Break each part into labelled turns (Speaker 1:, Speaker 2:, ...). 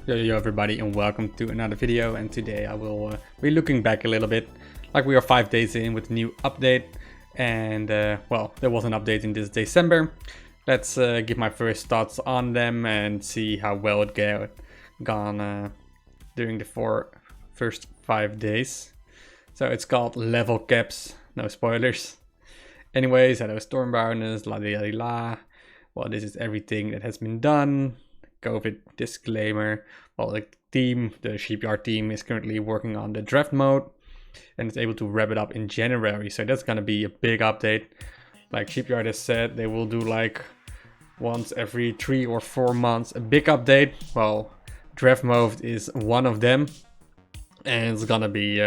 Speaker 1: Yo everybody, and welcome to another video. And today I will be looking back a little bit, like we are 5 days in with a new update. And well, there was an update in this December. Let's give my first thoughts on them and see how well it gone during the first 5 days. So it's called level caps, no spoilers. Anyways, hello Stormbound, la di la. Well, this is everything that has been done. COVID disclaimer. Well, the shipyard team is currently working on the draft mode and it's able to wrap it up in January. So that's gonna be a big update. Like shipyard has said, they will do like once every 3 or 4 months a big update. Well, draft mode is one of them, and it's gonna be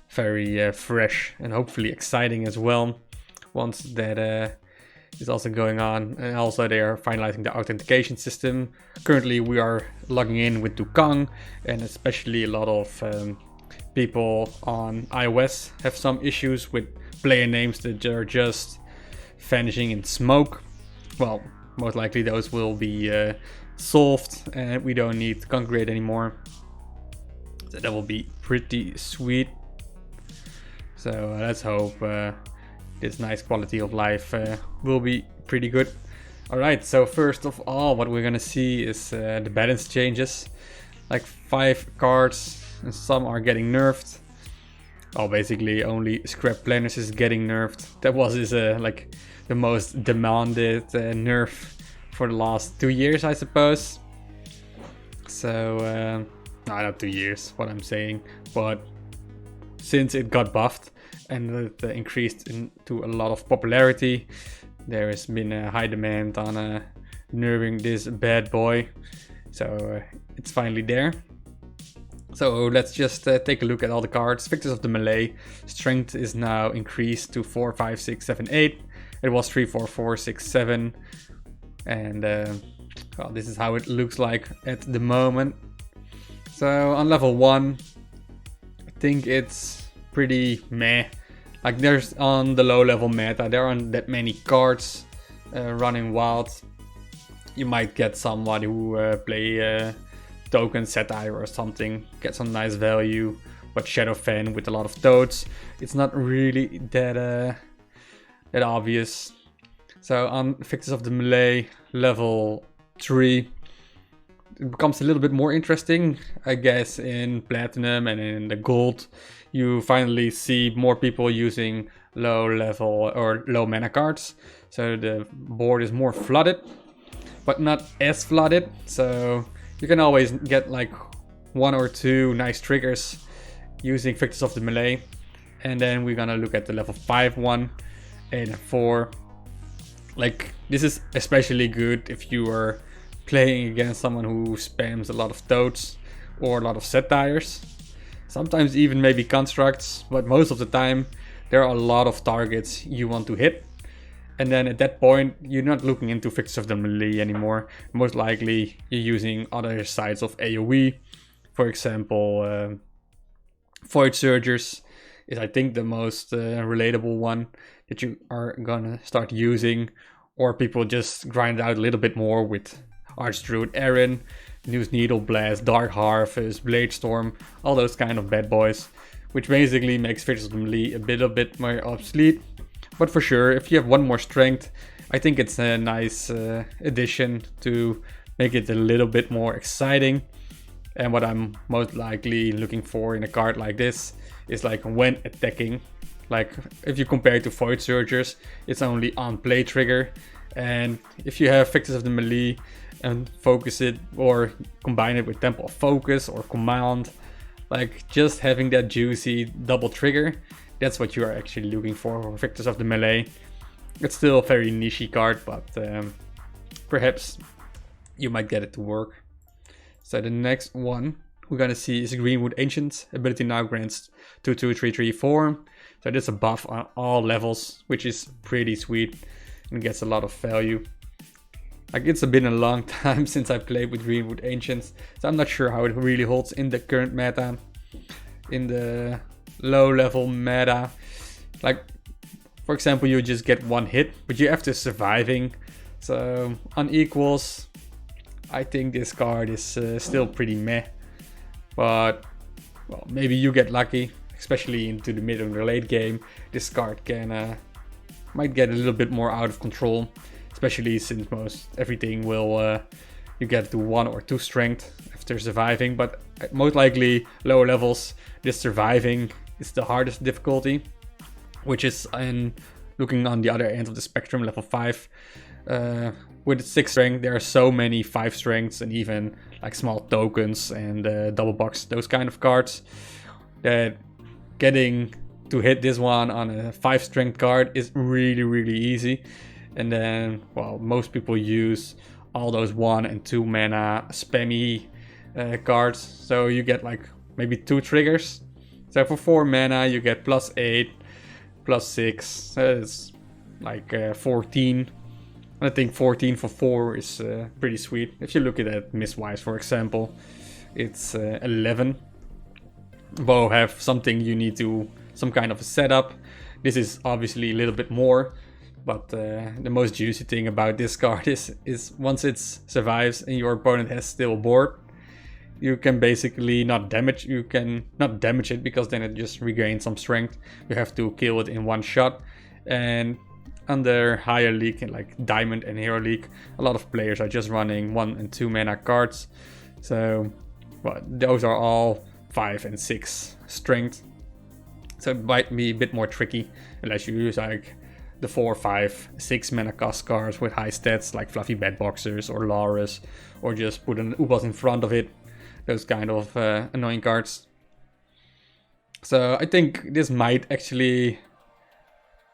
Speaker 1: very fresh and hopefully exciting as well once that is also going on. And also they are finalizing the authentication system. Currently we are logging in with Dukang, and especially a lot of people on iOS have some issues with player names that are just vanishing in smoke. Well, most likely those will be solved and we don't need to congregate anymore. So that will be pretty sweet. So let's hope this nice quality of life will be pretty good. Alright, so first of all, what we're gonna see is the balance changes. Like 5 cards, and some are getting nerfed. Oh, basically only Scrap Planners is getting nerfed. That was like the most demanded nerf for the last 2 years, I suppose. So, no, not 2 years, what I'm saying. But since it got buffed and it increased into a lot of popularity, there has been a high demand on nerfing this bad boy. So it's finally there. So let's just take a look at all the cards. Victors of the Melee. Strength is now increased to 4, 5, 6, 7, 8. It was 3, 4, 4, 6, 7. And well, this is how it looks like at the moment. So on level 1, I think it's pretty meh. Like there's on the low level meta, there aren't that many cards running wild. You might get somebody who play token satire or something, get some nice value. But Shadow Fan with a lot of toads, it's not really that obvious. So on Victors of the Melee level 3, it becomes a little bit more interesting, I guess. In Platinum and in the Gold, you finally see more people using low level or low mana cards. So the board is more flooded, but not as flooded. So you can always get like 1 or 2 nice triggers using Victors of the Melee. And then we're gonna look at the level 5 one and 4. Like this is especially good if you are playing against someone who spams a lot of toads or a lot of satires. Sometimes even maybe constructs, but most of the time there are a lot of targets you want to hit. And then at that point, you're not looking into Victors of the Melee anymore. Most likely you're using other sides of AoE. For example, Void Surgers is I think the most relatable one that you are gonna start using. Or people just grind out a little bit more with Archdruid Aaron, News Needle Blast, Dark Harvest, Blade Storm, all those kind of bad boys, which basically makes Victors of the Melee a bit more obsolete. But for sure, if you have 1 more strength, I think it's a nice addition to make it a little bit more exciting. And what I'm most likely looking for in a card like this is like when attacking. Like if you compare it to Void Surgers, it's only on play trigger. And if you have Victors of the Melee and focus it or combine it with Temple of Focus or Command, like just having that juicy double trigger, that's what you are actually looking for Victors of the Melee. It's still a very niche card, but perhaps you might get it to work. So the next one we're gonna see is Greenwood Ancients. Ability now grants 2/2/3/3/4. So that's a buff on all levels, which is pretty sweet and gets a lot of value. Like it's been a long time since I played with Greenwood Ancients, so I'm not sure how it really holds in the current meta. In the low level meta, like for example, you just get 1 hit, but you have to surviving. So on equals, I think this card is still pretty meh. But, well, maybe you get lucky, especially into the mid and the late game. This card can might get a little bit more out of control, especially since most everything will you get to 1 or 2 strength after surviving. But most likely lower levels, this surviving is the hardest difficulty, which is in looking on the other end of the spectrum, level 5. With 6 strength, there are so many 5 strengths and even like small tokens and double box, those kind of cards, that getting to hit this one on a 5 strength card is really easy. And then, well, most people use all those 1 and 2 mana spammy cards, so you get like maybe 2 triggers. So for 4 mana you get +8, +6, it's like 14. I think 14 for 4 is pretty sweet. If you look at it miswise, for example, it's 11. Both have something you need to, some kind of a setup. This is obviously a little bit more, but the most juicy thing about this card is once it survives and your opponent has still a board, you can basically not damage it, because then it just regains some strength. You have to kill it in one shot. And under higher league, like Diamond and Hero League, a lot of players are just running 1 and 2 mana cards. So, well, those are all 5 and 6 strength. So it might be a bit more tricky unless you use like the 4, 5, 6 mana cost cards with high stats like Fluffy Bedboxers or Laurus, or just put an Ubas in front of it. Those kind of annoying cards. So I think this might actually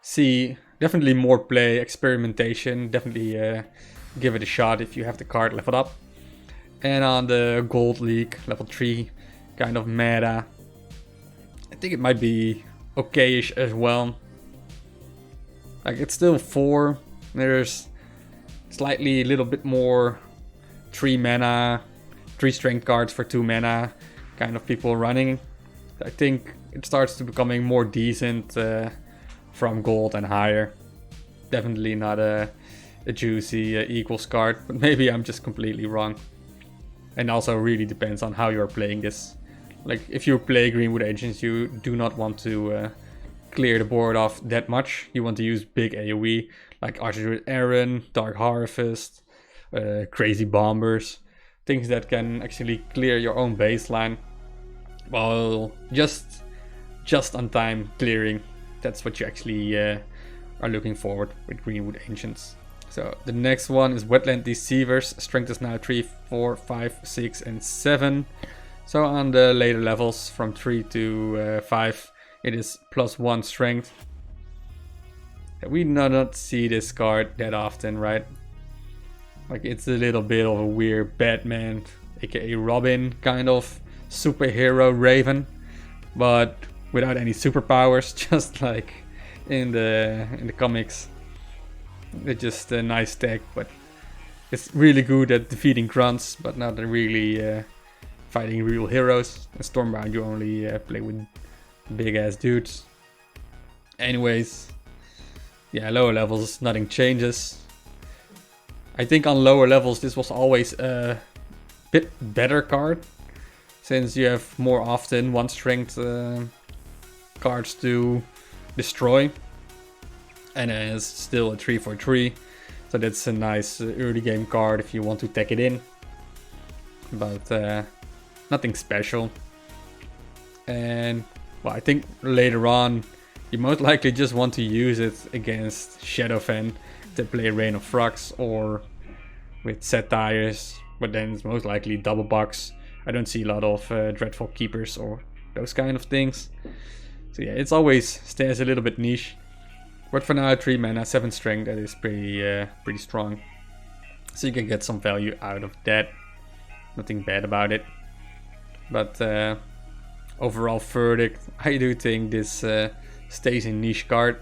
Speaker 1: see definitely more play, experimentation. Definitely give it a shot if you have the card leveled up. And on the Gold League, level 3 kind of meta, I think it might be okayish as well. Like, it's still 4. There's slightly a little bit more 3 mana, 3 strength cards for 2 mana kind of people running. I think it starts to becoming more decent from gold and higher. Definitely not a juicy equals card, but maybe I'm just completely wrong. And also really depends on how you're playing this. Like, if you play Greenwood Ancients, you do not want to clear the board off that much. You want to use big AoE, like Archer Aaron, Dark Harvest, Crazy Bombers. Things that can actually clear your own baseline while just on time clearing. That's what you actually are looking forward with Greenwood Ancients. So the next one is Wetland Deceivers. Strength is now 3, 4, 5, 6 and 7. So on the later levels from 3 to 5 it is +1 strength. We do not see this card that often, right? Like, it's a little bit of a weird Batman, aka Robin, kind of superhero Raven, but without any superpowers, just like in the comics. It's just a nice tech, but it's really good at defeating grunts, but not really fighting real heroes. In Stormbound you only play with big ass dudes. Anyways, yeah, lower levels, nothing changes. I think on lower levels this was always a bit better card, since you have more often 1 strength cards to destroy, and it's still a 3 for 3, so that's a nice early game card if you want to tech it in, but nothing special. And well, I think later on you most likely just want to use it against Shadowfen to play Reign of Frogs, or with Satires, but then it's most likely double box. I don't see a lot of Dreadful Keepers or those kind of things. So yeah, it's always stays a little bit niche. But for now, 3 mana, 7 strength, that is pretty strong. So you can get some value out of that. Nothing bad about it. But overall verdict, I do think this stays in niche card.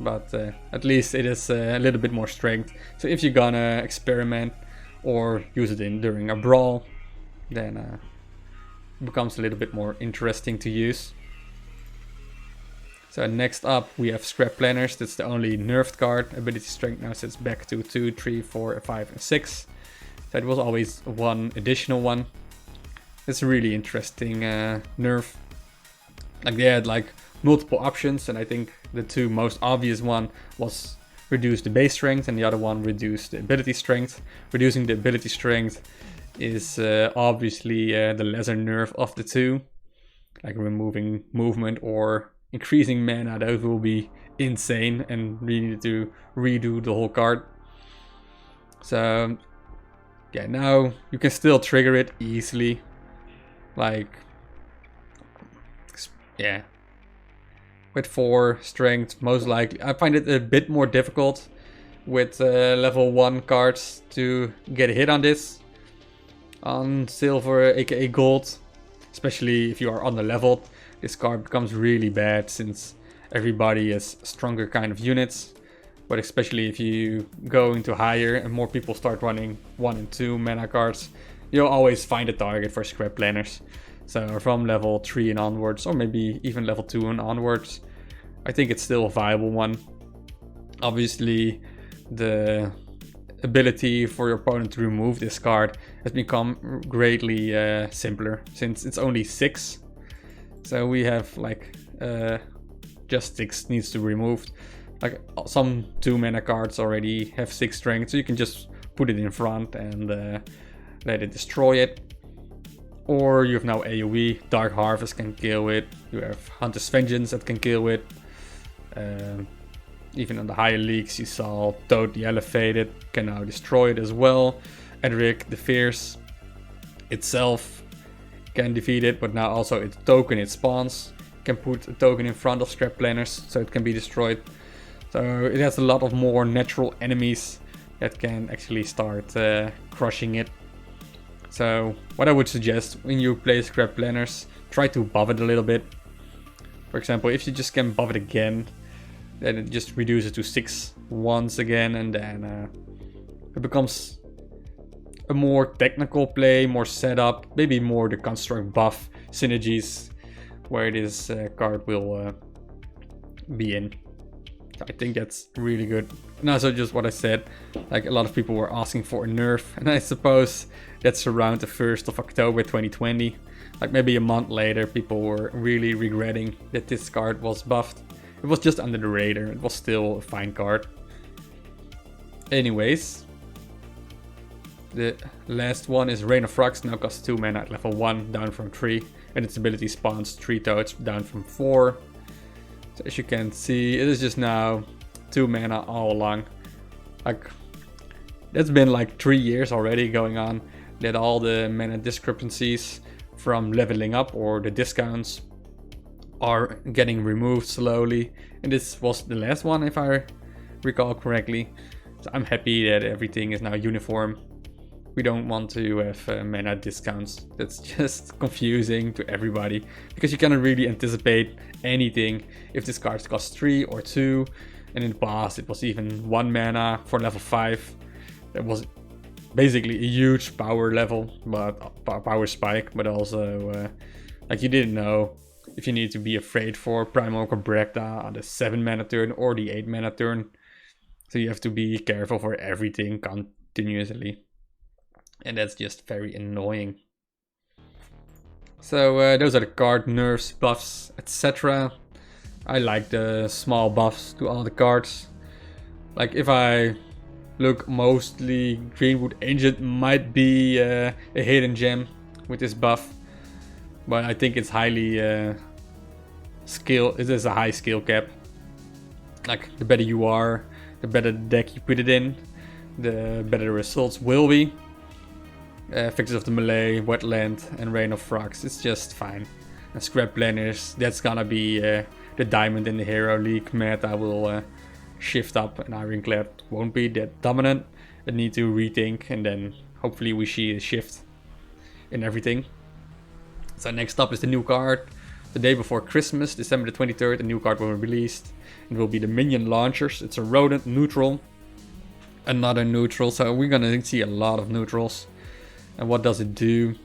Speaker 1: But at least it is a little bit more strength. So if you're gonna experiment or use it during a brawl, then it becomes a little bit more interesting to use. So next up we have Scrap Planners. That's the only nerfed card. Ability strength now sits back to 2, 3, 4, 5 and 6. That was always one additional one. It's a really interesting nerf. Like they had like multiple options, and I think the two most obvious one was reduce the base strength, and the other one reduce the ability strength. Reducing the ability strength is obviously the lesser nerf of the two. Like removing movement or increasing mana, those will be insane and we need to redo the whole card. So yeah, now you can still trigger it easily. Like, yeah, with 4 strength, most likely. I find it a bit more difficult with level 1 cards to get a hit on this. On silver, aka gold. Especially if you are under-leveled. This card becomes really bad since everybody has stronger kind of units. But especially if you go into higher and more people start running 1 and 2 mana cards, you'll always find a target for scrap planners. So from level 3 and onwards, or maybe even level 2 and onwards, I think it's still a viable one. Obviously, the ability for your opponent to remove this card has become greatly simpler, since it's only 6. So we have like just 6 needs to be removed. Like some 2 mana cards already have 6 strength, so you can just put it in front and let it destroy it. Or you have now AoE, Dark Harvest can kill it, you have Hunter's Vengeance that can kill it. Even on the higher leagues you saw Toad the Elevated can now destroy it as well. Edric the Fierce itself can defeat it, but now also its token it spawns can put a token in front of scrap planners so it can be destroyed. So it has a lot of more natural enemies that can actually start crushing it. So what I would suggest when you play scrap planners, try to buff it a little bit. For example, if you just can buff it again, then it just reduces to 6 once again, and then it becomes a more technical play, more setup, maybe more the construct buff synergies where this card will be in. I think that's really good. And also just what I said, like a lot of people were asking for a nerf, and I suppose that's around the 1st of October 2020. Like maybe a month later, people were really regretting that this card was buffed. It was just under the radar, it was still a fine card. Anyways, the last one is Rain of Frogs, now costs 2 mana at level 1, down from 3. And its ability spawns 3 toads, down from 4. So as you can see, it is just now 2 mana all along. Like, that's been like 3 years already going on, that all the mana discrepancies from leveling up or the discounts are getting removed slowly. And this was the last one, if I recall correctly. So I'm happy that everything is now uniform. We don't want to have mana discounts. That's just confusing to everybody, because you cannot really anticipate anything if this card costs 3 or 2. And in the past it was even 1 mana for level 5. That was basically a huge power level, but power spike, but also like you didn't know if you need to be afraid for Primal Cobrecta on the 7 mana turn or the 8 mana turn. So you have to be careful for everything continuously. And that's just very annoying. So those are the card nerfs, buffs, etc. I like the small buffs to all the cards. Like if I look, mostly Greenwood Ancient might be a hidden gem with this buff. But I think it's highly skill. It is a high skill cap. Like the better you are, the better the deck you put it in, the better the results will be. Fixes of the Melee, Wetland, and Rain of Frogs, it's just fine. And Scrap Planners, that's gonna be the diamond in the Hero League meta will shift up, and Ironclad won't be that dominant. They need to rethink, and then hopefully we see a shift in everything. So next up is the new card. The day before Christmas, December the 23rd, a new card will be released. It will be the Minion Launchers. It's a rodent neutral. Another neutral, so we're gonna see a lot of neutrals. And what does it do?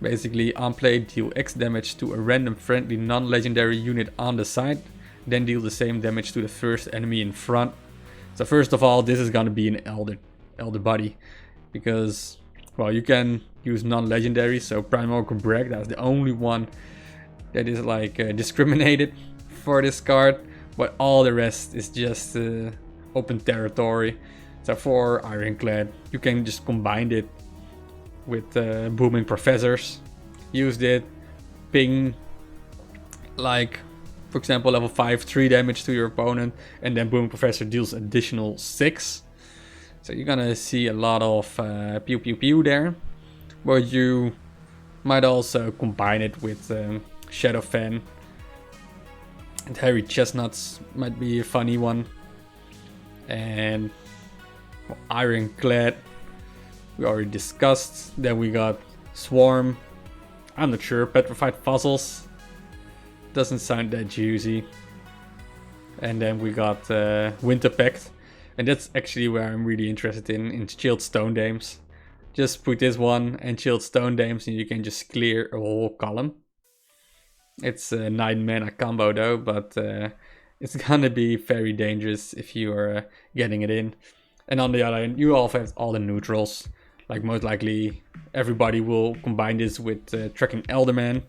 Speaker 1: Basically, on play, deal X damage to a random friendly non-legendary unit on the side. Then deal the same damage to the first enemy in front. So first of all, this is gonna be an Elder Body. Because well, you can use non-legendary, so Primal Brag, that's the only one that is like discriminated for this card, but all the rest is just open territory. So for Ironclad, you can just combine it with Booming Professors, use it, ping like, for example, level 5, 3 damage to your opponent, and then Booming Professor deals additional 6. So you're gonna see a lot of pew pew pew there, but you might also combine it with Shadow Fan. And Harry Chestnuts might be a funny one. And well, Ironclad, we already discussed. Then we got Swarm. I'm not sure. Petrified Fossils. Doesn't sound that juicy. And then we got Winter Pact. And that's actually where I'm really interested in Chilled Stone Dames. Just put this one and Chilled Stone Dames and you can just clear a whole column. It's a 9 mana combo though, but it's gonna be very dangerous if you are getting it in. And on the other hand, you also have all the neutrals. Like most likely everybody will combine this with Tracking Elderman.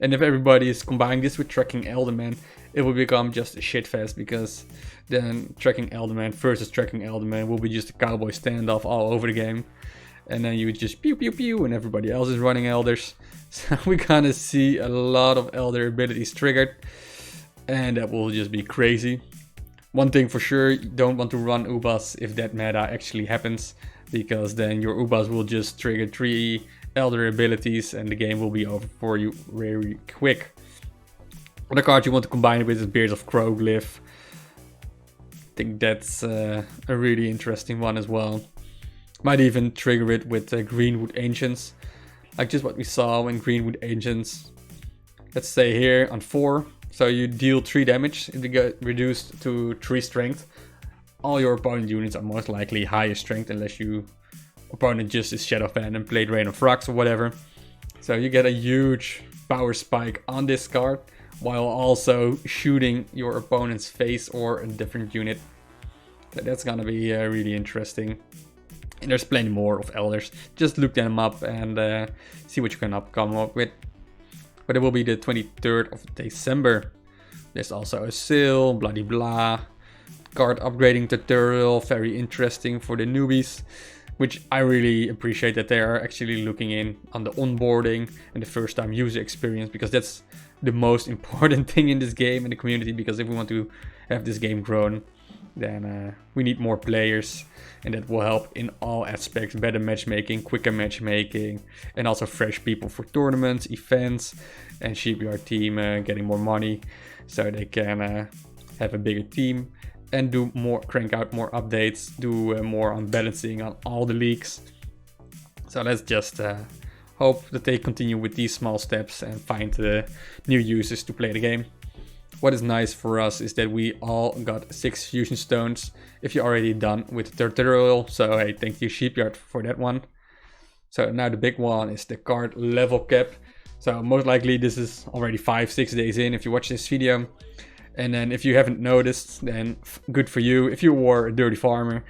Speaker 1: And if everybody is combining this with Tracking Elderman, it will become just a shitfest, because then Tracking Elderman versus Tracking Elderman will be just a cowboy standoff all over the game. And then you just pew pew pew and everybody else is running elders. So we're gonna see a lot of elder abilities triggered. And that will just be crazy. One thing for sure, you don't want to run Ubas if that meta actually happens, because then your Ubas will just trigger 3 elder abilities and the game will be over for you very quick. Other card you want to combine it with is Beards of Crowglyph. I think that's a really interesting one as well. Might even trigger it with Greenwood Ancients, like just what we saw in Greenwood Ancients. Let's say here on 4, so you deal 3 damage, if you get reduced to 3 strength. All your opponent units are most likely higher strength, unless your opponent just is Shadow Fan and played Rain of Rocks or whatever. So you get a huge power spike on this card, while also shooting your opponent's face or a different unit. So that's gonna be really interesting. And there's plenty more of elders. Just look them up and see what you can come up with. But it will be the 23rd of December. There's also a sale, bloody blah. Card upgrading tutorial, very interesting for the newbies. Which I really appreciate that they are actually looking in on the onboarding and the first time user experience. Because that's the most important thing in this game, in the community. Because if we want to have this game grown, then we need more players, and that will help in all aspects. Better matchmaking, quicker matchmaking, and also fresh people for tournaments, events, and Shipyard team getting more money so they can have a bigger team and do more, crank out more updates, do more on balancing on all the leagues. So let's just hope that they continue with these small steps and find new users to play the game. What is nice for us is that we all got 6 fusion stones if you're already done with the tutorial. So hey, thank you Shipyard for that one. So now the big one is the card level cap. So most likely this is already 5-6 days in if you watch this video. And then if you haven't noticed, then good for you. If you were a dirty farmer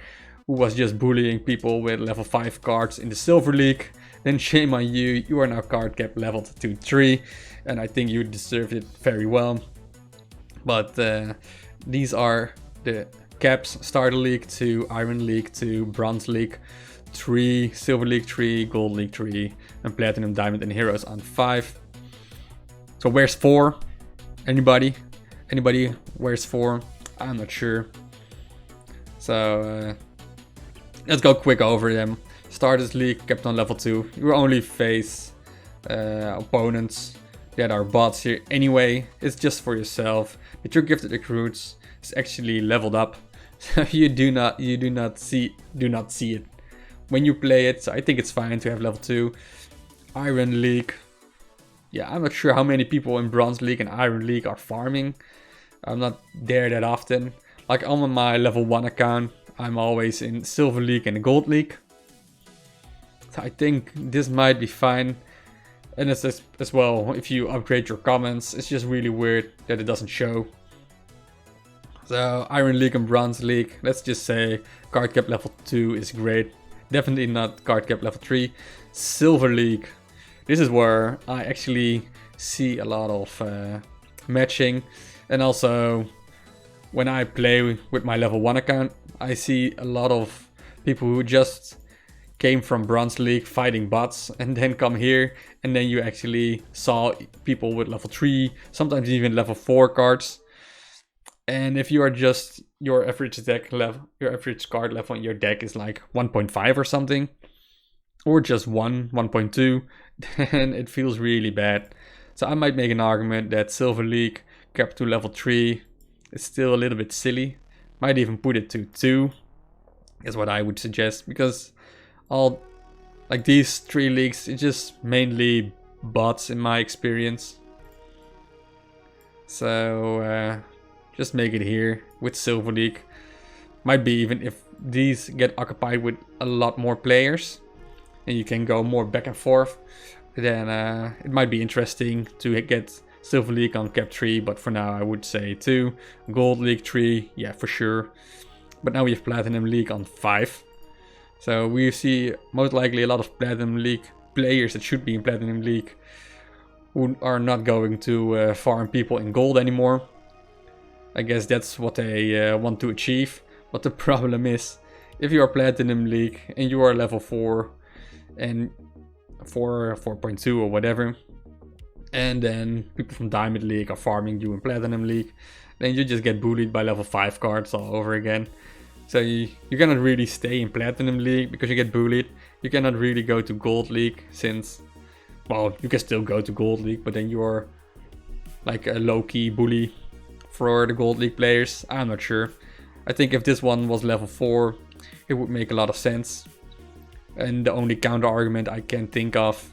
Speaker 1: who was just bullying people with level 5 cards in the Silver League, then shame on you. You are now card cap leveled to 3. And I think you deserved it very well. But these are the caps: Starter League 2, Iron League 2, Bronze League 3, Silver League 3, Gold League 3, and Platinum, Diamond, and Heroes on 5. So where's 4? Anybody? Anybody? Where's 4? I'm not sure. So let's go quick over them. Starters League, kept on level 2. You only face opponents that are bots here anyway. It's just for yourself. But your gifted recruits is actually leveled up, so you do not see it when you play it. So I think it's fine to have level 2. Iron League, yeah, I'm not sure how many people in Bronze League and Iron League are farming. I'm not there that often. Like on my level 1 account, I'm always in Silver League and Gold League. So I think this might be fine. And it's as well, if you upgrade your comments, it's just really weird that it doesn't show. So Iron League and Bronze League, let's just say card cap level 2 is great. Definitely not card cap level 3. Silver League. This is where I actually see a lot of matching. And also, when I play with my level 1 account, I see a lot of people who just came from Bronze League fighting bots and then come here, and then you actually saw people with level 3, sometimes even level 4 cards. And if you are just your average deck level, your average card level in your deck is like 1.5 or something, or just 1.2, then it feels really bad. So I might make an argument that Silver League capped to level 3 is still a little bit silly. Might even put it to 2, is what I would suggest, because all like these 3 leagues, it's just mainly bots in my experience. So just make it here with Silver League. Might be even if these get occupied with a lot more players and you can go more back and forth, then it might be interesting to get Silver League on cap 3, but for now I would say 2. Gold League 3, yeah, for sure. But now we have Platinum League on 5. So we see most likely a lot of Platinum League players that should be in Platinum League who are not going to farm people in gold anymore. I guess that's what they want to achieve. But the problem is, if you are Platinum League and you are level 4 and 4.2 or whatever, and then people from Diamond League are farming you in Platinum League, then you just get bullied by level 5 cards all over again. So you cannot really stay in Platinum League because you get bullied. You cannot really go to Gold League since, well, you can still go to Gold League, but then you're like a low-key bully for the Gold League players. I'm not sure. I think if this one was level 4, it would make a lot of sense. And the only counter argument I can think of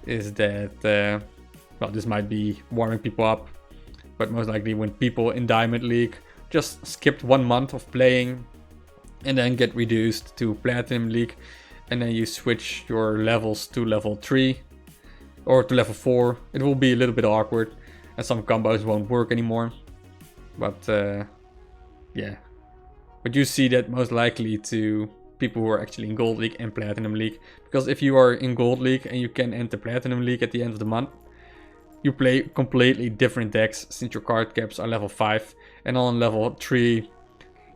Speaker 1: is that, well, this might be warming people up, but most likely when people in Diamond League just skipped 1 month of playing and then get reduced to Platinum League, and then you switch your levels to level 3 or to level 4, it will be a little bit awkward and some combos won't work anymore. But yeah, but you see that most likely to people who are actually in Gold League and Platinum League, because if you are in Gold League and you can enter Platinum League at the end of the month, you play completely different decks since your card caps are level 5, and on level 3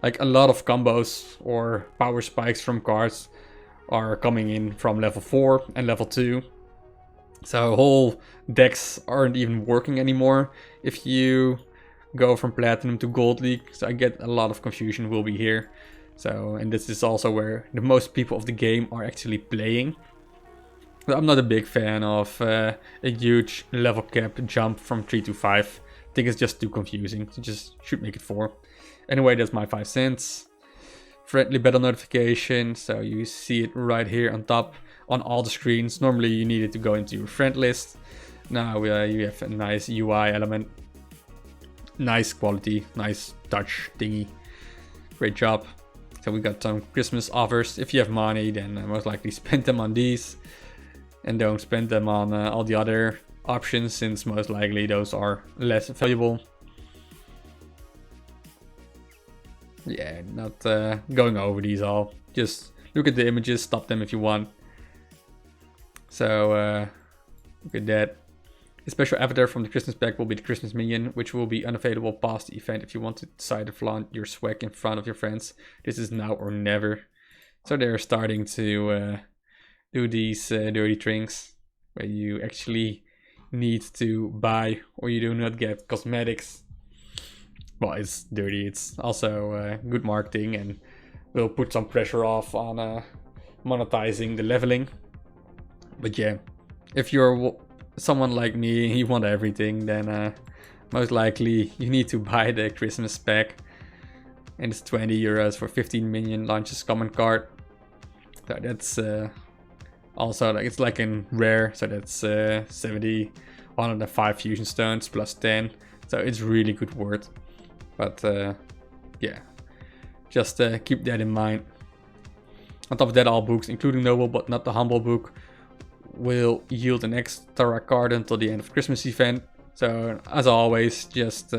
Speaker 1: like a lot of combos or power spikes from cards are coming in from level 4 and level 2. So whole decks aren't even working anymore if you go from Platinum to Gold League. So I get a lot of confusion will be here. So, and this is also where the most people of the game are actually playing. But I'm not a big fan of a huge level cap jump from 3 to 5. I think it's just too confusing. So just should make it 4. Anyway, that's my 5 cents. Friendly battle notification, so you see it right here on top on all the screens. Normally you need it to go into your friend list. Now you have a nice UI element. Nice quality, nice touch thingy. Great job. So we got some Christmas offers. If you have money, then most likely spend them on these. And don't spend them on all the other options, since most likely those are less valuable. Yeah, not going over these all. Just look at the images, stop them if you want. So look at that. A special avatar from the Christmas pack will be the Christmas minion, which will be unavailable past the event if you want to decide to flaunt your swag in front of your friends. This is now or never. So they're starting to do these dirty things where you actually need to buy or you do not get cosmetics. Well, it's dirty. It's also good marketing and will put some pressure off on monetizing the leveling. But yeah, if you're someone like me, you want everything, then most likely you need to buy the Christmas pack. And it's 20 euros for 15 minion launches common card. So that's also like it's like in rare, so that's 70, 105 fusion stones plus 10. So it's really good worth. But yeah, just keep that in mind. On top of that, all books, including Noble but not the Humble book, will yield an extra card until the end of the Christmas event. So as always, just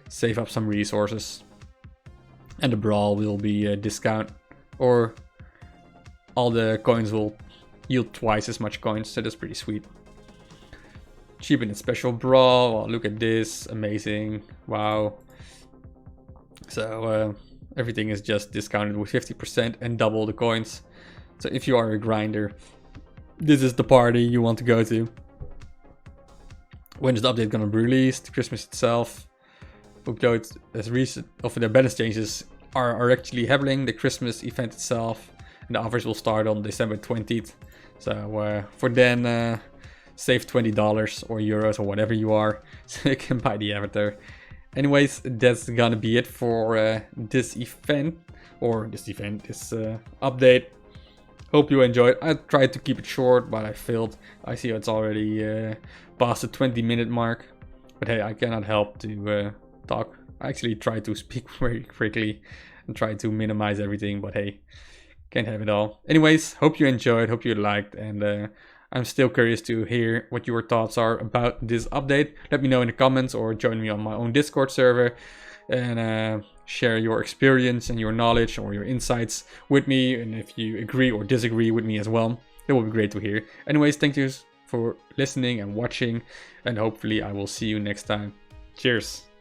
Speaker 1: save up some resources. And the Brawl will be a discount, or all the coins will yield twice as much coins, so that's pretty sweet. Cheapen and special Brawl. Oh, look at this, amazing, wow. So everything is just discounted with 50% and double the coins. So if you are a grinder, this is the party you want to go to. When is the update gonna be released? Christmas itself. Update as recent of the balance changes are actually happening. The Christmas event itself and the offers will start on December 20th. So for then, save $20 or euros or whatever you are, so you can buy the avatar. Anyways, that's gonna be it for this event, this update. Hope you enjoyed. I tried to keep it short, but I failed. I see it's already past the 20-minute mark. But hey, I cannot help to talk. I actually try to speak very quickly and try to minimize everything, but hey, can't have it all. Anyways, hope you enjoyed, hope you liked, and I'm still curious to hear what your thoughts are about this update. Let me know in the comments or join me on my own Discord server and share your experience and your knowledge or your insights with me, and if you agree or disagree with me as well, it will be great to hear. Anyways, thank you for listening and watching, and hopefully I will see you next time. Cheers!